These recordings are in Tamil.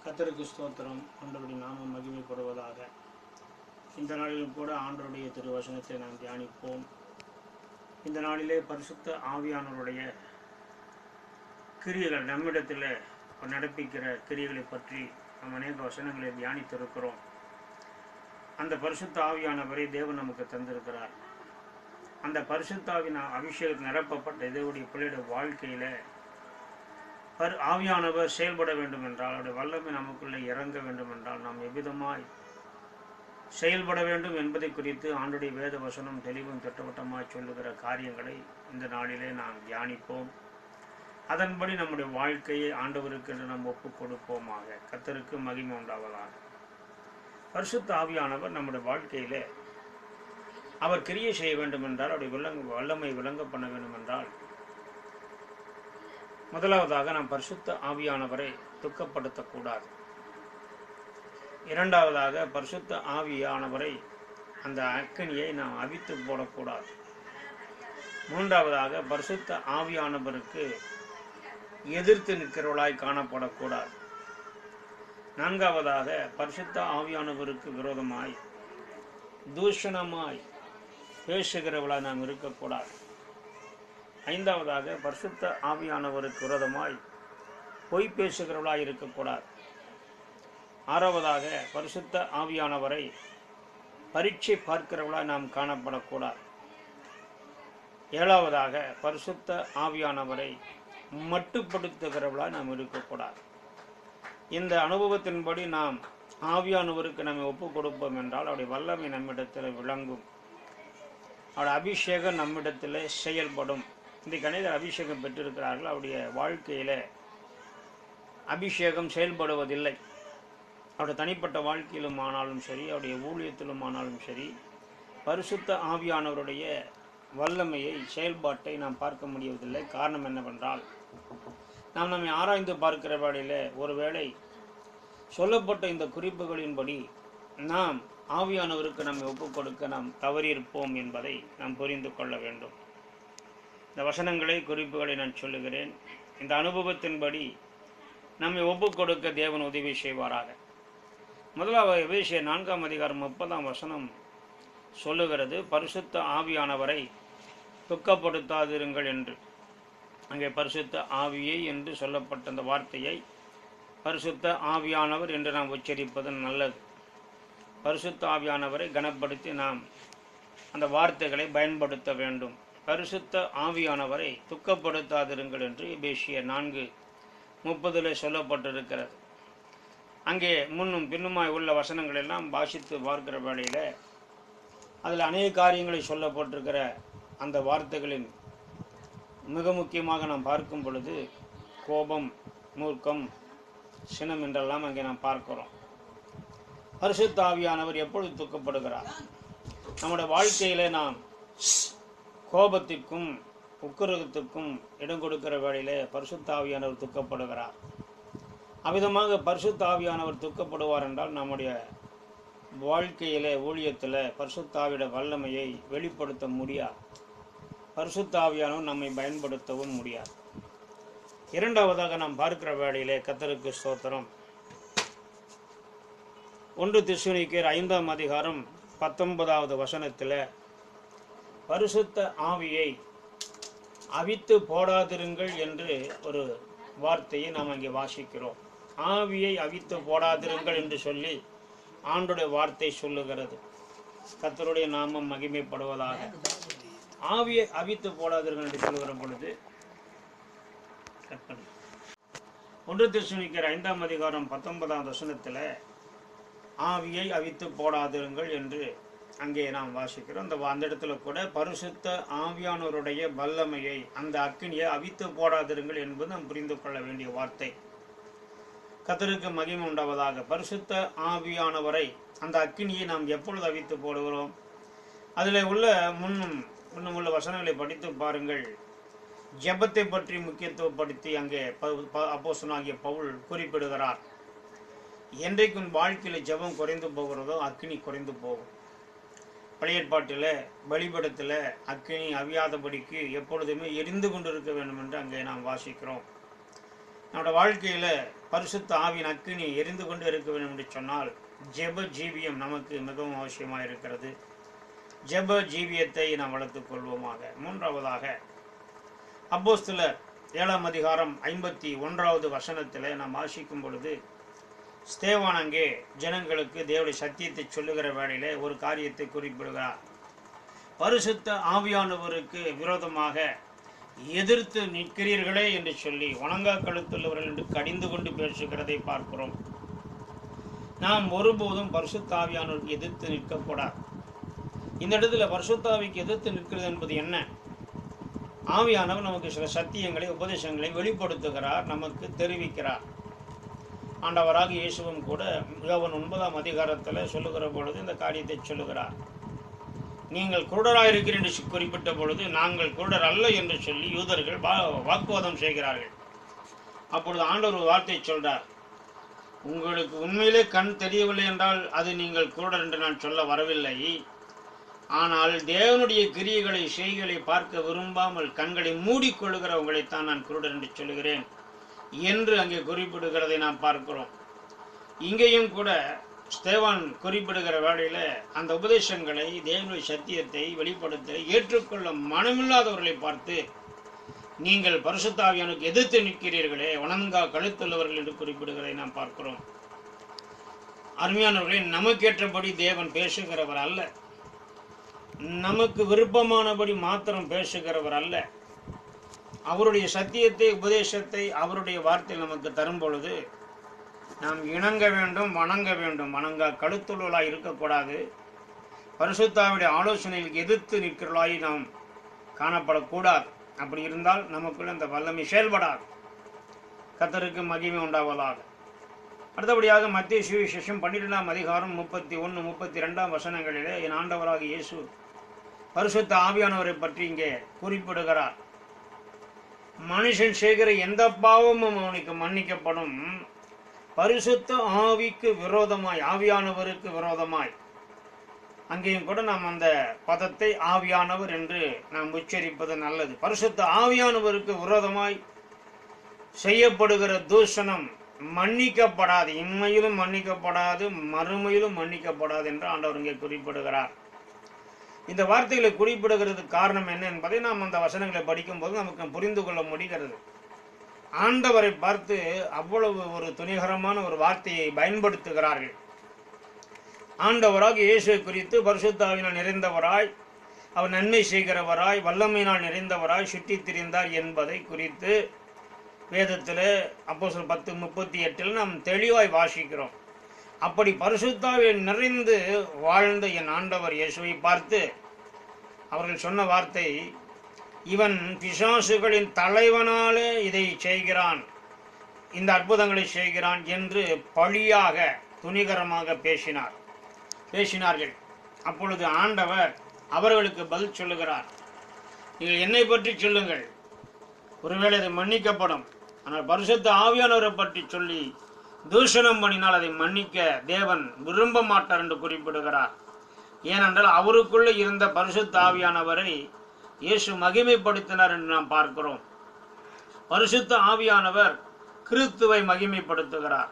கர்த்தருக்கு ஸ்தோத்திரம். ஆண்டவருடைய நாமம் மகிமைப்படுவதாக. இந்த நாளிலும் கூட ஆண்டவருடைய திருவசனத்தை நாம் தியானிப்போம். இந்த நாளிலே பரிசுத்த ஆவியானவருடைய கிரியைகள் நம்மிடத்தில் நடப்பிக்கிற கிரியைகளை பற்றி நாம் அநேக வசனங்களை தியானித்திருக்கிறோம். அந்த பரிசுத்த ஆவியானவரை தேவன் நமக்கு தந்திருக்கிறார். அந்த பரிசுத்தாவின் அபிஷேகத்தில் நிரப்பப்பட்ட தேவனுடைய பிள்ளையுடைய வாழ்க்கையில் ஆவியானவர் செயல்பட வேண்டும் என்றால், அவருடைய வல்லமை நமக்குள்ளே இறங்க வேண்டும் என்றால், நாம் எவ்விதமாய் செயல்பட வேண்டும் என்பதை குறித்து ஆண்டுடைய வேத வசனம் தெளிவும் திட்டவட்டமாய் சொல்லுகிற காரியங்களை இந்த நாளிலே நாம் தியானிப்போம். அதன்படி நம்முடைய வாழ்க்கையை ஆண்டவருக்கு என்று நாம் ஒப்புக் கொடுப்போமாக. கர்த்தருக்கு மகிமை உண்டாவதாக. பரிசுத்த ஆவியானவர் நம்முடைய வாழ்க்கையிலே அவர் கிரியை செய்ய வேண்டும் என்றால், அவருடைய வல்லமை விளங்க பண்ண வேண்டும் என்றால், முதலாவதாக நாம் பரிசுத்த ஆவியானவரை துக்கப்படுத்தக்கூடாது. இரண்டாவதாக பரிசுத்த ஆவியானவரை அந்த அக்கினியை நாம் அவித்து போடக்கூடாது. மூன்றாவதாக பரிசுத்த ஆவியானவருக்கு எதிர்த்து நிற்கிறவர்களாய் காணப்படக்கூடாது. நான்காவதாக பரிசுத்த ஆவியானவருக்கு விரோதமாய் தூஷணமாய் பேசுகிறவர்களாய் நாம் இருக்கக்கூடாது. ஐந்தாவதாக பரிசுத்த ஆவியானவருக்கு விரோதமாய் பொய் பேசுகிறவர்களாய் இருக்கக்கூடாது. ஆறாவதாக பரிசுத்த ஆவியானவரை பரீட்சை பார்க்கிறவர்களாய் நாம் காணப்படக்கூடாது. ஏழாவதாக பரிசுத்த ஆவியானவரை மட்டுப்படுத்துகிறவர்களாய் நாம் இருக்கக்கூடாது. இந்த அனுபவத்தின்படி நாம் ஆவியானவருக்கு நம்மை ஒப்புக் கொடுப்போம் என்றால், அவருடைய வல்லமை நம்மிடத்தில் விளங்கும், அவருடைய அபிஷேகம் நம்மிடத்தில் செயல்படும். இன்றைக்கு அநேகர் அபிஷேகம் பெற்றிருக்கிறார்கள். அவருடைய வாழ்க்கையில் அபிஷேகம் செயல்படுவதில்லை. அவருடைய தனிப்பட்ட வாழ்க்கையிலும் ஆனாலும் சரி, அவருடைய ஊழியத்திலும் ஆனாலும் சரி, பரிசுத்த ஆவியானவருடைய வல்லமையை செயல்பாட்டை நாம் பார்க்க முடியவதில்லை. காரணம் என்னவென்றால், நாம் நம்மை ஆராய்ந்து பார்க்கிற வேளையில் ஒருவேளை சொல்லப்பட்ட இந்த குறிப்புகளின்படி நாம் ஆவியானவருக்கு நம்மை ஒப்புக் கொடுக்க நாம் தவறியிருப்போம் என்பதை நாம் புரிந்து கொள்ள வேண்டும். இந்த வசனங்களை குறிப்புகளை நான் சொல்லுகிறேன். இந்த அனுபவத்தின்படி நம்மை ஒப்புக் கொடுக்க தேவன் உதவி செய்வாராக. முதலாவது எபேசியர் 4:30 சொல்லுகிறது, பரிசுத்த ஆவியானவரை துக்கப்படுத்தாதிருங்கள் என்று. அங்கே பரிசுத்த ஆவியை என்று சொல்லப்பட்ட அந்த வார்த்தையை பரிசுத்த ஆவியானவர் என்று நாம் உச்சரிப்பது நல்லது. பரிசுத்த ஆவியானவரை கனப்படுத்தி நாம் அந்த வார்த்தைகளை பயன்படுத்த வேண்டும். பரிசுத்த ஆவியானவரை துக்கப்படுத்தாதிருங்கள் என்று எபேசியர் 4:30 சொல்லப்பட்டிருக்கிறது. அங்கே முன்னும் பின்னுமாய் உள்ள வசனங்கள் எல்லாம் வாசித்து பார்க்கிற வேளையில் அதில் அநேக காரியங்களை சொல்லப்பட்டிருக்கிற அந்த வார்த்தைகளின் மிக முக்கியமாக நாம் பார்க்கும் பொழுது கோபம், மூர்க்கம், சினம் என்றெல்லாம் அங்கே நாம் பார்க்கிறோம். பரிசுத்த ஆவியானவர் எப்பொழுது துக்கப்படுகிறார்? நம்முடைய வாழ்க்கையில் நாம் கோபத்திற்கும் உக்கிரகத்துக்கும் இடம் கொடுக்கிற வேளையிலே பரிசுத்த ஆவியானவர் துக்கப்படுகிறார். அவ்விதமாக பரிசுத்த ஆவியானவர் துக்கப்படுவார் என்றால், நம்முடைய வாழ்க்கையிலே ஊழியத்தில் பரிசுத்த ஆவியோட வல்லமையை வெளிப்படுத்த முடியாது. பரிசுத்த ஆவியானவர் நம்மை பயன்படுத்தவும் முடியாது. இரண்டாவதாக நாம் பார்க்கிற வேளையிலே கர்த்தருக்கு ஸ்தோத்திரம், 1 தெசலோனிக்கேயர் 5:19 பரிசுத்த ஆவியை அவித்து போடாதிருங்கள் என்று ஒரு வார்த்தையை நாம் அங்கே வாசிக்கிறோம். ஆவியை அவித்து போடாதிருங்கள் என்று சொல்லி ஆண்டுடைய வார்த்தை சொல்லுகிறது. கர்த்தருடைய நாமம் மகிமைப்படுவதாக. ஆவியை அவித்து போடாதிருங்கள் என்று சொல்லுகிற பொழுது 1 தெசலோனிக்கேயர் 5:19 ஆவியை அவித்து போடாதிருங்கள் என்று அங்கே நாம் வாசிக்கிறோம். அந்த இடத்துல கூட பரிசுத்த ஆவியானவருடைய வல்லமையை, அந்த அக்கினியை அவித்து போடாதிருங்கள் என்பது நாம் புரிந்து கொள்ள வேண்டிய வார்த்தை. கர்த்தருக்கு மகிமை உண்டாவதாக. பரிசுத்த ஆவியானவரை, அந்த அக்கினியை நாம் எப்பொழுது அவித்து போடுகிறோம்? அதில் உள்ள முன்னும் உள்ள வசனங்களை படித்து பாருங்கள். ஜெபத்தை பற்றி முக்கியத்துவப்படுத்தி அங்கே அப்போஸ்தலனாகிய பவுல் குறிப்பிடுகிறார். என்றைக்கும் வாழ்க்கையில் ஜெபம் குறைந்து போகிறதோ அக்கினி குறைந்து போகும். பழைய ஏற்பாட்டில் பலிபீடத்தில் அக்கினி அவியாதபடிக்கு எப்பொழுதுமே எரிந்து கொண்டிருக்க வேண்டும் என்று அங்கே நாம் வாசிக்கிறோம். நம்முடைய வாழ்க்கையில் பரிசுத்த ஆவியின் அக்கினி எரிந்து கொண்டு இருக்க வேண்டும் என்று சொன்னால் ஜெப ஜீவியம் நமக்கு மிகவும் அவசியமாக இருக்கிறது. ஜெப ஜீவியத்தை நாம் வளர்த்துக் கொள்வோமாக. மூன்றாவதாக அப்போஸ்தலர் 7ஆம் அதிகாரம் 51வது வசனத்தில் நாம் வாசிக்கும் பொழுது, ஸ்தேவான் அங்கே ஜனங்களுக்கு தேவனுடைய சத்தியத்தை சொல்லுகிற வேளையிலே ஒரு காரியத்தை குறிப்பிடுகிறார். பரிசுத்த ஆவியானவருக்கு விரோதமாக எதிர்த்து நிற்கிறீர்களே என்று சொல்லி வணங்கா கழுத்துள்ளவர்கள் என்று கடிந்து கொண்டு பேசுகிறதை பார்க்கிறோம். நாம் ஒருபோதும் பரிசுத்த ஆவியானவருக்கு எதிர்த்து நிற்கக்கூடாது. இந்த இடத்துல பரிசுத்த ஆவிக்கு எதிர்த்து நிற்கிறது என்பது என்ன? ஆவியானவர் நமக்கு சில சத்தியங்களை உபதேசங்களை வெளிப்படுத்துகிறார், நமக்கு தெரிவிக்கிறார். ஆண்டவராக இயேசுவும் கூட யோவான் 9ஆம் அதிகாரத்தில் சொல்லுகிற பொழுது இந்த காரியத்தை சொல்லுகிறார். நீங்கள் குருடராக இருக்கிறீர்கள் என்று குறிப்பிட்ட பொழுது நாங்கள் குருடர் அல்ல என்று சொல்லி யூதர்கள் வாக்குவாதம் செய்கிறார்கள். அப்பொழுது ஆண்டவர் ஒரு வார்த்தை சொல்றார், உங்களுக்கு உண்மையிலே கண் தெரியவில்லை என்றால் அது நீங்கள் குருடர் என்று நான் சொல்ல வரவில்லை. ஆனால் தேவனுடைய கிரியைகளை செய்களை பார்க்க விரும்பாமல் கண்களை மூடிக்கொள்ளுகிற உங்களைத்தான் நான் குருடர் என்று சொல்லுகிறேன் என்று அங்கே குறிப்பிடுகிறதை நாம் பார்க்கிறோம். இங்கேயும் கூட ஸ்தேவான் குறிப்பிடுகிற வேளையில அந்த உபதேசங்களை தேவனுடைய சத்தியத்தை வெளிப்படுத்த ஏற்றுக்கொள்ள மனமில்லாதவர்களை பார்த்து நீங்கள் பரிசுத்த ஆவியானுக்கு எதிர்த்து நிற்கிறீர்களே, வணங்கா கழுத்துள்ளவர்கள் என்று குறிப்பிடுகிறதை நாம் பார்க்கிறோம். அருமையானவர்களே, நமக்கேற்றபடி தேவன் பேசுகிறவர் அல்ல, நமக்கு விருப்பமானபடி மாத்திரம் பேசுகிறவர் அல்ல. அவருடைய சத்தியத்தை உபதேசத்தை அவருடைய வார்த்தை நமக்கு தரும் பொழுது நாம் இணங்க வேண்டும், வணங்க வேண்டும். வணங்கா கழுத்துள்ளவர்களாய் இருக்கக்கூடாது. பரிசுத்தாவுடைய ஆலோசனைகளுக்கு எதிர்த்து நிற்கிறவர்களாய் நாம் காணப்படக்கூடாது. அப்படி இருந்தால் நமக்குள்ள அந்த வல்லமை செயல்படாது. கர்த்தருக்கு மகிமை உண்டாவதாக. அடுத்தபடியாக மத்தேயு சுவிசேஷம் 12ஆம் அதிகாரம் 31, 32 வசனங்களிலே என் ஆண்டவராக இயேசு பரிசுத்த ஆவியானவரை பற்றி இங்கே குறிப்பிடுகிறார். மனுஷன் செய்கிற எந்த பாவமும் அவனுக்கு மன்னிக்கப்படும், பரிசுத்த ஆவிக்கு விரோதமாய், ஆவியானவருக்கு விரோதமாய். அங்கேயும் கூட நாம் அந்த பதத்தை ஆவியானவர் என்று நாம் உச்சரிப்பது நல்லது. பரிசுத்த ஆவியானவருக்கு விரோதமாய் செய்யப்படுகிற தூஷணம் மன்னிக்கப்படாது, இம்மையிலும் மன்னிக்கப்படாது, மறுமையிலும் மன்னிக்கப்படாது என்று ஆண்டவர் இங்கே குறிப்பிடுகிறார். இந்த வார்த்தைகளை குறிப்பிடுகிறதுக்கு காரணம் என்ன என்பதை நாம் அந்த வசனங்களை படிக்கும் போது நமக்கு புரிந்து கொள்ள முடிகிறது. ஆண்டவரை பார்த்து அவ்வளவு ஒரு துணிகரமான ஒரு வார்த்தையை பயன்படுத்துகிறார்கள். ஆண்டவராக இயேசுவை குறித்து பரிசுத்த ஆவியினால் நிறைந்தவராய், அவர் நன்மை செய்கிறவராய், வல்லமையினால் நிறைந்தவராய் சுற்றித் திரிந்தார் என்பதை குறித்து வேதத்தில் அப்போஸ்தலர் 10:38 நாம் தெளிவாய் வாசிக்கிறோம். அப்படி பரிசுத்த ஆவியில் நிறைந்து வாழ்ந்த என் ஆண்டவர் இயேசுவை பார்த்து அவர்கள் சொன்ன வார்த்தை, இவன் பிசாசுகளின் தலைவனாலே இதை செய்கிறான், இந்த அற்புதங்களை செய்கிறான் என்று பழியாக துணிகரமாக பேசினார்கள். அப்பொழுது ஆண்டவர் அவர்களுக்கு பதில் சொல்லுகிறார், நீங்கள் என்னை பற்றி சொல்லுங்கள், ஒருவேளை அது மன்னிக்கப்படும். ஆனால் பரிசுத்த ஆவியானவரை பற்றி சொல்லி தூஷணம் பண்ணினால் அதை மன்னிக்க தேவன் விரும்ப மாட்டார் என்று குறிப்பிடுகிறார். ஏனென்றால் அவருக்குள்ளே இருந்த பரிசுத்த ஆவியானவரை இயேசு மகிமைப்படுத்தினார் என்று நாம் பார்க்கிறோம். பரிசுத்த ஆவியானவர் கிறிஸ்துவை மகிமைப்படுத்துகிறார்.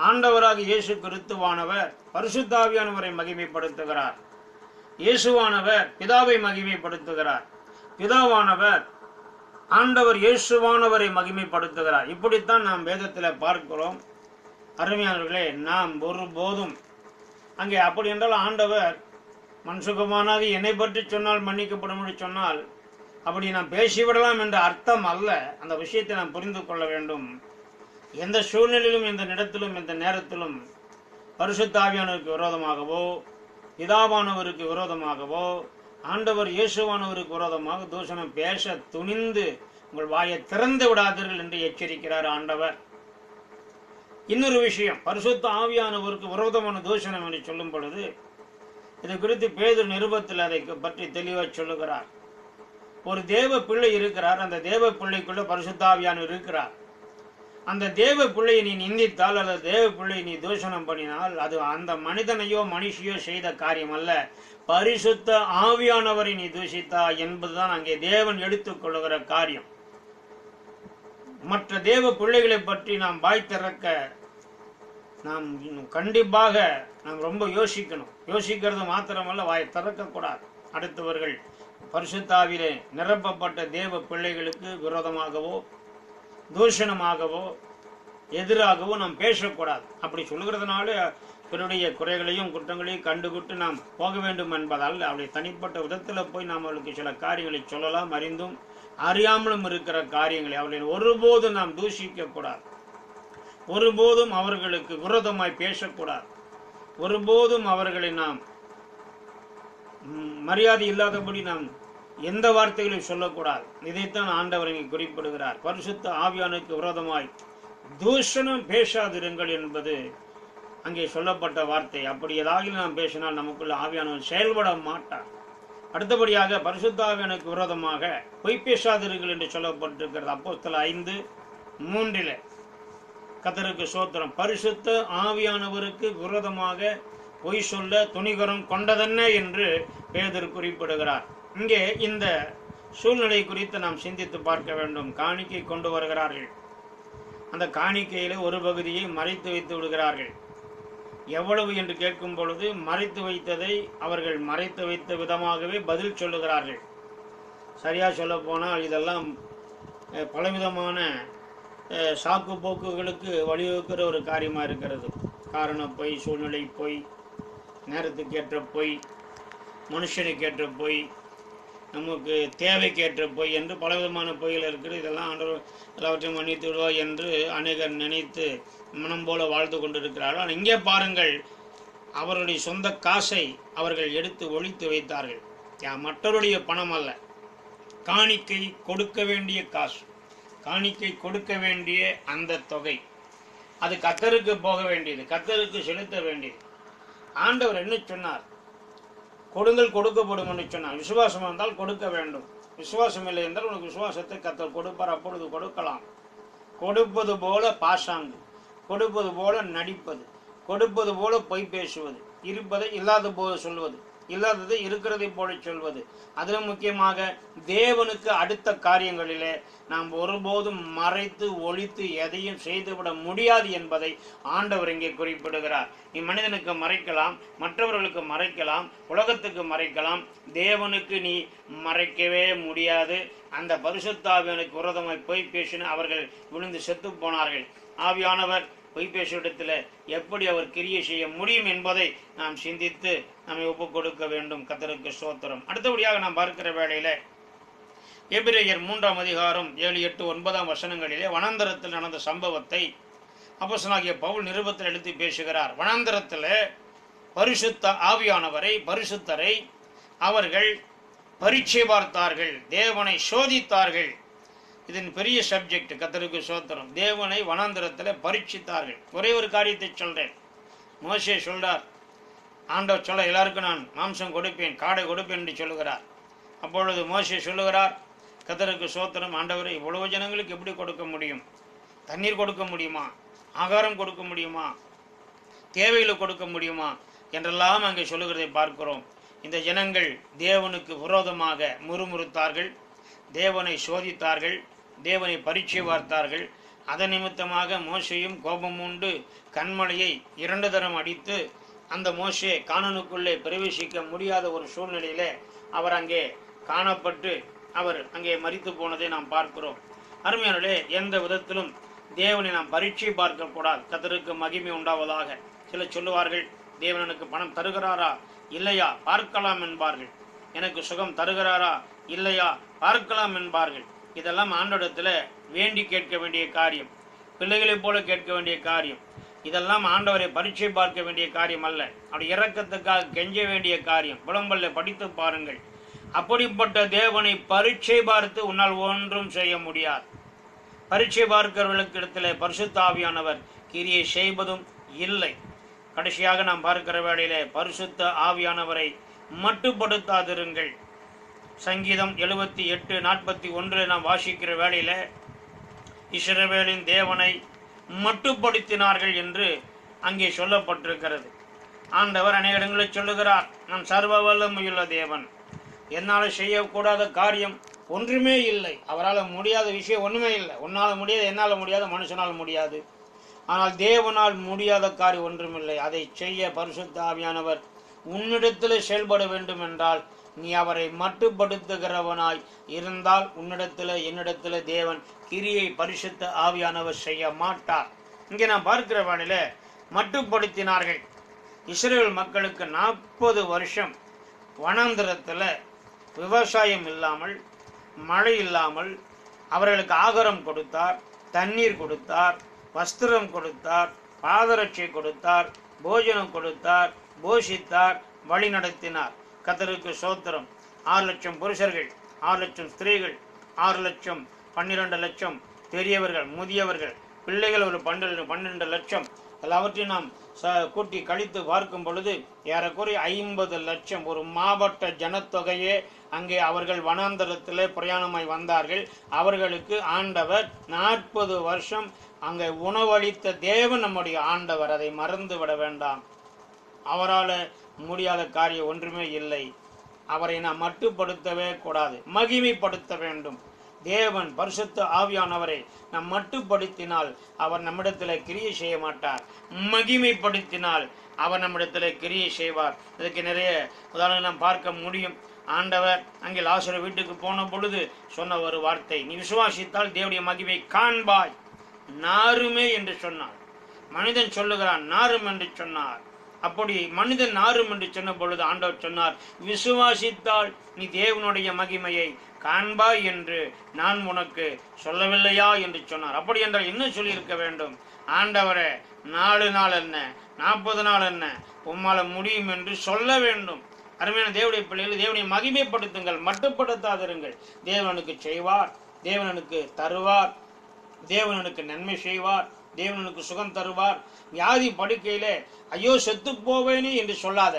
ஆண்டவராக இயேசு கிறிஸ்துவானவர் பரிசுத்த ஆவியானவரை மகிமைப்படுத்துகிறார். இயேசுவானவர் பிதாவை மகிமைப்படுத்துகிறார். பிதாவானவர் ஆண்டவர் இயேசுவானவரை மகிமைப்படுத்துகிறார். இப்படித்தான் நாம் வேதத்தில் பார்க்கிறோம். அருமையானவர்களே, நாம் ஒருபோதும் அங்கே அப்படி என்றால் ஆண்டவர் மனுஷகுமாரனாக என்னை பற்றி சொன்னால் மன்னிக்கப்படும் என்று சொன்னால் அப்படி நாம் பேசிவிடலாம் என்ற அர்த்தம் அல்ல. அந்த விஷயத்தை நாம் புரிந்து கொள்ள வேண்டும். எந்த சூழ்நிலையிலும், எந்த இடத்திலும், எந்த நேரத்திலும் பரிசுத்த ஆவியானவருக்கு விரோதமாகவோ, பிதாவானவருக்கு விரோதமாகவோ, ஆண்டவர் இயேசுவானவருக்கு விரோதமாக தூஷணம் பேச துணிந்து உங்கள் வாயை திறந்து விடாதீர்கள் என்று எச்சரிக்கிறார் ஆண்டவர். இன்னொரு விஷயம், பரிசுத்த ஆவியானவருக்கு விரோதமான தூஷணம் என்று சொல்லும் பொழுது இது குறித்து பேதுரு நிருபத்தில் அதை பற்றி தெளிவாக சொல்லுகிறார். ஒரு தேவ பிள்ளை இருக்கிறார், அந்த தேவ பிள்ளைக்குள்ள பரிசுத்த ஆவியானவர் இருக்கிறார். அந்த தேவ பிள்ளையை நீ நிந்தித்தால் அல்லது தேவ பிள்ளையை நீ தூஷணம் பண்ணினால் அது அந்த மனிதனையோ மனுஷியோ செய்த காரியம் அல்ல, பரிசுத்த ஆவியானவரை நீ தூஷித்தா என்பதுதான் அங்கே தேவன் எடுத்துக்கொள்ளுகிற காரியம். மற்ற தேவ பிள்ளைகளை பற்றி நாம் வாய் திறக்க நாம் கண்டிப்பாக நாம் ரொம்ப யோசிக்கணும். யோசிக்கிறது மாத்திரமல்ல, வாய் திறக்கக்கூடாது. அடுத்தவர்கள் பரிசுத்தாவிலே நிரப்பப்பட்ட தேவ பிள்ளைகளுக்கு விரோதமாகவோ தூஷணமாகவோ எதிராகவோ நாம் பேசக்கூடாது. அப்படி சொல்கிறதுனால பிறருடைய குறைகளையும் குற்றங்களையும் கண்டுபிட்டு நாம் போக வேண்டும் என்பதால் அவருடைய தனிப்பட்ட விதத்தில் போய் நாம் அவர்களுக்கு சில காரியங்களை சொல்லலாம். அறிந்தும் அறியாமலும் இருக்கிற காரியங்களை அவர்களை ஒருபோதும் நாம் தூஷிக்கக்கூடாது. ஒருபோதும் அவர்களுக்கு விரோதமாய் பேசக்கூடாது. ஒருபோதும் அவர்களை நாம் மரியாதை இல்லாதபடி நாம் எந்த வார்த்தைகளையும் சொல்லக்கூடாது. இதைத்தான் ஆண்டவர் இங்கே குறிப்பிடுகிறார். பரிசுத்த ஆவியானுக்கு விரோதமாய் தூஷணம் பேசாதிருங்கள் என்பது அங்கே சொல்லப்பட்ட வார்த்தை. அப்படி ஏதாவது நாம் பேசினால் நமக்குள்ள ஆவியானவர் செயல்பட மாட்டார். அடுத்தபடியாக பரிசுத்த ஆவியானுக்கு விரோதமாக பொய் பேசாதிருங்கள் என்று சொல்லப்பட்டிருக்கிறது. அப்போஸ்தலர் 5:3 கர்த்தருக்கு ஸ்தோத்திரம். பரிசுத்த ஆவியானவருக்கு விரோதமாக பொய் சொல்ல துணிகரம் கொண்டதென்ன என்று பேதுரு குறிப்பிடுகிறார். இங்கே இந்த சூழ்நிலை குறித்து நாம் சிந்தித்து பார்க்க வேண்டும். காணிக்கை கொண்டு வருகிறார்கள். அந்த காணிக்கையில ஒரு பகுதியை மறைத்து வைத்து விடுகிறார்கள். எவ்வளவு என்று கேட்கும் பொழுது மறைத்து வைத்ததை அவர்கள் மறைத்து வைத்த விதமாகவே பதில் சொல்லுகிறார்கள். சரியா சொல்ல போனால் இதெல்லாம் பலவிதமான சாக்கு போக்குகளுக்கு வழிவகுக்கிற ஒரு காரியமாக இருக்கிறது. காரண பொய், சூழ்நிலை பொய், நேரத்துக்கேற்ற பொய், மனுஷனுக்கேற்ற பொய், நமக்கு தேவைக்கேற்ற பொய் என்று பலவிதமான பொய்கள் இருக்கிறது. இதெல்லாம் ஆண்டவர் எல்லாவற்றையும் மன்னித்து விடுவார் என்று அநேகர் நினைத்து மனம் போல வாழ்ந்து கொண்டிருக்கிறார்கள். ஆனால் இங்கே பாருங்கள், அவருடைய சொந்த காசை அவர்கள் எடுத்து ஒழித்து வைத்தார்கள். மற்றவருடைய பணம் அல்ல, காணிக்கை கொடுக்க வேண்டிய காசு, காணிக்கை கொடுக்க வேண்டிய அந்த தொகை, அது கர்த்தருக்கு போக வேண்டியது, கர்த்தருக்கு செலுத்த வேண்டியது. ஆண்டவர் என்ன சொன்னார்? கொடுங்கள் கொடுக்கப்படும் என்று சொன்னார். விசுவாசம் இருந்தால் கொடுக்க வேண்டும். விசுவாசம் இல்லை என்றால் உனக்கு விசுவாசத்தை கர்த்தர் கொடுப்பார். அப்பொழுது கொடுக்கலாம். கொடுப்பது போல பாசாங்கு, கொடுப்பது போல நடிப்பது, கொடுப்பது போல பொய் பேசுவது, இருப்பதை இல்லாத போது சொல்வது, இல்லாதது இருக்கிறதை போல சொல்வது, அதிலும் முக்கியமாக தேவனுக்கு அடுத்த காரியங்களிலே நாம் ஒருபோதும் மறைத்து ஒழித்து எதையும் செய்துவிட முடியாது என்பதை ஆண்டவர் இங்கே குறிப்பிடுகிறார். நீ மனிதனுக்கு மறைக்கலாம், மற்றவர்களுக்கு மறைக்கலாம், உலகத்துக்கு மறைக்கலாம், தேவனுக்கு நீ மறைக்கவே முடியாது. அந்த பரிசுத்த ஆவியானுக்கு விரோதமாய் பொய் பேசின அவர்கள் விழுந்து செத்து போனார்கள். ஆவியானவர் பொய் பேசும் இடத்துல எப்படி அவர் கிரியை செய்ய முடியும் என்பதை நாம் சிந்தித்து நம்மை ஒப்புக் கொடுக்க வேண்டும். கர்த்தருக்கு ஸ்தோத்திரம். அடுத்தபடியாக நாம் பார்க்கிற வேளையில எபிரேயர் 3:7-8-9 வனாந்தரத்தில் நடந்த சம்பவத்தை அப்போஸ்தலனாகிய பவுல் நிருபத்தில் எடுத்து பேசுகிறார். வனாந்தரத்தில் பரிசுத்த ஆவியானவரை, பரிசுத்தரை அவர்கள் பரீட்சை பார்த்தார்கள், தேவனை சோதித்தார்கள். இதன் பெரிய சப்ஜெக்ட். கர்த்தருக்கு ஸ்தோத்திரம். தேவனை வனாந்தரத்தில் பரீட்சித்தார்கள். ஒரே ஒரு காரியத்தை சொல்றேன். மோசே சொல்றார், ஆண்டவர் சொல்ல எல்லாருக்கும் நான் மாம்சம் கொடுப்பேன், காடை கொடுப்பேன் என்று சொல்லுகிறார். அப்பொழுது மோசே சொல்லுகிறார், கர்த்தருக்கு ஸ்தோத்திரம், ஆண்டவரை இவ்வளவு ஜனங்களுக்கு எப்படி கொடுக்க முடியும்? தண்ணீர் கொடுக்க முடியுமா? ஆகாரம் கொடுக்க முடியுமா? தேவைகளை கொடுக்க முடியுமா என்றெல்லாம் அங்கே சொல்லுகிறதை பார்க்கிறோம். இந்த ஜனங்கள் தேவனுக்கு விரோதமாக முறுமுறுத்தார்கள், தேவனை சோதித்தார்கள், தேவனை பரீட்சை பார்த்தார்கள். அதன் நிமித்தமாக மோசேயும் கோபம் உண்டு கண்மலையை 2 தரம் அடித்து அந்த மோசே கானானுக்குள்ளே பிரவேசிக்க முடியாத ஒரு சூழ்நிலையிலே அவர் அங்கே காணப்பட்டு அவர் அங்கே மரித்து போனதை நாம் பார்க்கிறோம். அருமையானே, எந்த விதத்திலும் தேவனை நாம் பரீட்சை பார்க்கக்கூடாது. கர்த்தருக்கு மகிமை உண்டாவதாக. சிலர் சொல்லுவார்கள், தேவன் எனக்கு பணம் தருகிறாரா இல்லையா பார்க்கலாம் என்பார்கள். எனக்கு சுகம் தருகிறாரா இல்லையா பார்க்கலாம் என்பார்கள். இதெல்லாம் ஆண்டவரிடத்தில் வேண்டி கேட்க வேண்டிய காரியம், பிள்ளைகளைப் போல கேட்க வேண்டிய காரியம். இதெல்லாம் ஆண்டவரை பரீட்சை பார்க்க வேண்டிய காரியம் அல்ல. அப்படி இரக்கத்துக்காக கெஞ்ச வேண்டிய காரியம். புலம்பல்ல படித்து பாருங்கள். அப்படிப்பட்ட தேவனை பரீட்சை பார்த்து உன்னால் ஒன்றும் செய்ய முடியாது. பரீட்சை பார்க்கிறவர்களுக்கு இடத்துல பரிசுத்த ஆவியானவர் கிரியை செய்வதும் இல்லை. கடைசியாக நாம் பார்க்கிற வேளையிலே பரிசுத்த ஆவியானவரை மட்டுப்படுத்தாதிருங்கள். சங்கீதம் 78:41 நாம் வாசிக்கிற வேளையில இஸ்ரவேலின் தேவனை மட்டுப்படுத்தினார்கள் என்று அங்கே சொல்லப்பட்டிருக்கிறது. ஆண்டவர் அநேக இடங்களில் சொல்லுகிறார், நான் சர்வ வல்லமையுள்ள தேவன், என்னால் செய்யக்கூடாத காரியம் ஒன்றுமே இல்லை. அவரால் முடியாத விஷயம் ஒன்றுமே இல்லை. உன்னால் முடியாது, என்னால் முடியாது, மனுஷனால் முடியாது. ஆனால் தேவனால் முடியாத காரியம் ஒன்றுமில்லை. அதை செய்ய பரிசுத்த ஆவியானவர் உன்னிடத்தில் செயல்பட வேண்டும் என்றால் நீ அவரை மட்டுப்படுத்துகிறவனாய் இருந்தால் உன்னிடத்தில் என்னிடத்தில் தேவன் கிரியை பரிசுத்த ஆவியானவர் செய்ய மாட்டார். இங்கே நான் பார்க்கிற வேளையில மட்டுப்படுத்தினார்கள். இஸ்ரேல் மக்களுக்கு 40 வருஷம் வனாந்திரத்தில் விவசாயம் இல்லாமல், மழை இல்லாமல் அவர்களுக்கு ஆகாரம் கொடுத்தார், தண்ணீர் கொடுத்தார், வஸ்திரம் கொடுத்தார், பாதரட்சை கொடுத்தார், போஜனம் கொடுத்தார், போஷித்தார், வழி நடத்தினார். கர்த்தருக்கு ஸ்தோத்திரம். 6 லட்சம் புருஷர்கள், 6 லட்சம் ஸ்திரீகள், 6 லட்சம், 12 லட்சம் பெரியவர்கள், முதியவர்கள், பிள்ளைகள் ஒரு 12 லட்சம். எல்லாவற்றையும் நாம் கூட்டி கழித்து பார்க்கும் பொழுது ஏறக்குறைய 50 லட்சம், ஒரு மாவட்ட ஜனத்தொகையே அங்கே அவர்கள் வனாந்தரத்தில் பிரயாணமாய் வந்தார்கள். அவர்களுக்கு ஆண்டவர் 40 வருஷம் அங்கே உணவளித்த தேவன் நம்முடைய ஆண்டவர். அதை மறந்து விட வேண்டாம். அவரால் முடியாத காரியம் ஒன்றுமே இல்லை. அவரை நாம் மட்டுப்படுத்தவே கூடாது, மகிமைப்படுத்த வேண்டும். தேவன் பரிசுத்த ஆவியானவரை நாம் மட்டுப்படுத்தினால் அவர் நம்மிடத்தில் கிரியை செய்ய மாட்டார். மகிமைப்படுத்தினால் அவர் நம்மிடத்தில் கிரியை செய்வார். இதுக்கு நிறைய உதாரணம் நாம் பார்க்க முடியும். ஆண்டவர் அங்கே லாசரு வீட்டுக்கு போன பொழுது சொன்ன ஒரு வார்த்தை, நீ விசுவாசித்தால் தேவனுடைய மகிமை காண்பாய். நாருமே என்று சொன்னார். மனிதன் சொல்லுகிறான் நாரும் என்று சொன்னார். அப்படி மனிதன் நாரும் என்று சொன்ன பொழுது ஆண்டவர் சொன்னார், விசுவாசித்தால் நீ தேவனுடைய மகிமையை காண்பாய் என்று நான் உனக்கு சொல்லவில்லையா என்று சொன்னார். அப்படி என்றால் என்ன சொல்லியிருக்க வேண்டும்? ஆண்டவரே, 4 நாள் என்ன, 40 நாள் என்ன, உம்மால முடியும் என்று சொல்ல வேண்டும். அருமையான தேவனுடைய பிள்ளைகள், தேவனை மகிமைப்படுத்துங்கள், மட்டுப்படுத்தாதிருங்கள். தேவனுக்கு செய்வார், தேவனுக்கு தருவார், தேவனுக்கு நன்மை செய்வார், தேவனுக்கு சுகம் தருவார். வியாதி படுக்கையிலே ஐயோ செத்து போவேனே என்று சொல்லாத,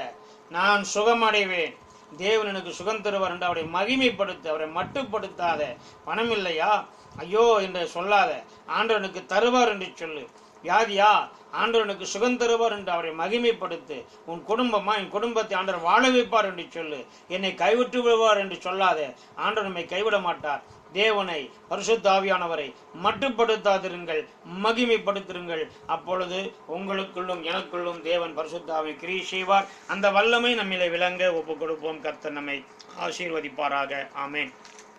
நான் சுகமடைவேன், தேவனுக்கு சுகம் தருவார் என்று அவரை மகிமைப்படுத்த, அவரை மட்டுப்படுத்தாத. பணம் இல்லையா, ஐயோ என்று சொல்லாத, ஆண்டவனுக்கு தருவார் என்று சொல்லு. வியாதியா, ஆண்டவனுக்கு சுகம் தருவார் என்று அவரை மகிமைப்படுத்து. உன் குடும்பமா, என் குடும்பத்தை ஆண்டவர் வாழ வைப்பார் என்று சொல்லு. என்னை கைவிட்டு விடுவார் என்று சொல்லாத, ஆண்டவர் நம்மை கைவிட மாட்டார். தேவனை பரிசுத்த ஆவியானவரை மட்டுப்படுத்தாதிருங்கள், மகிமைப்படுத்திருங்கள். அப்பொழுது உங்களுக்குள்ளும் எனக்குள்ளும் தேவன் பரிசுத்த ஆவி கிரியை செய்வார். அந்த வல்லமை நம்மிலே விளங்க ஒப்புக் கொடுப்போம். கர்த்தர் நம்மை ஆசீர்வதிப்பாராக. ஆமேன்.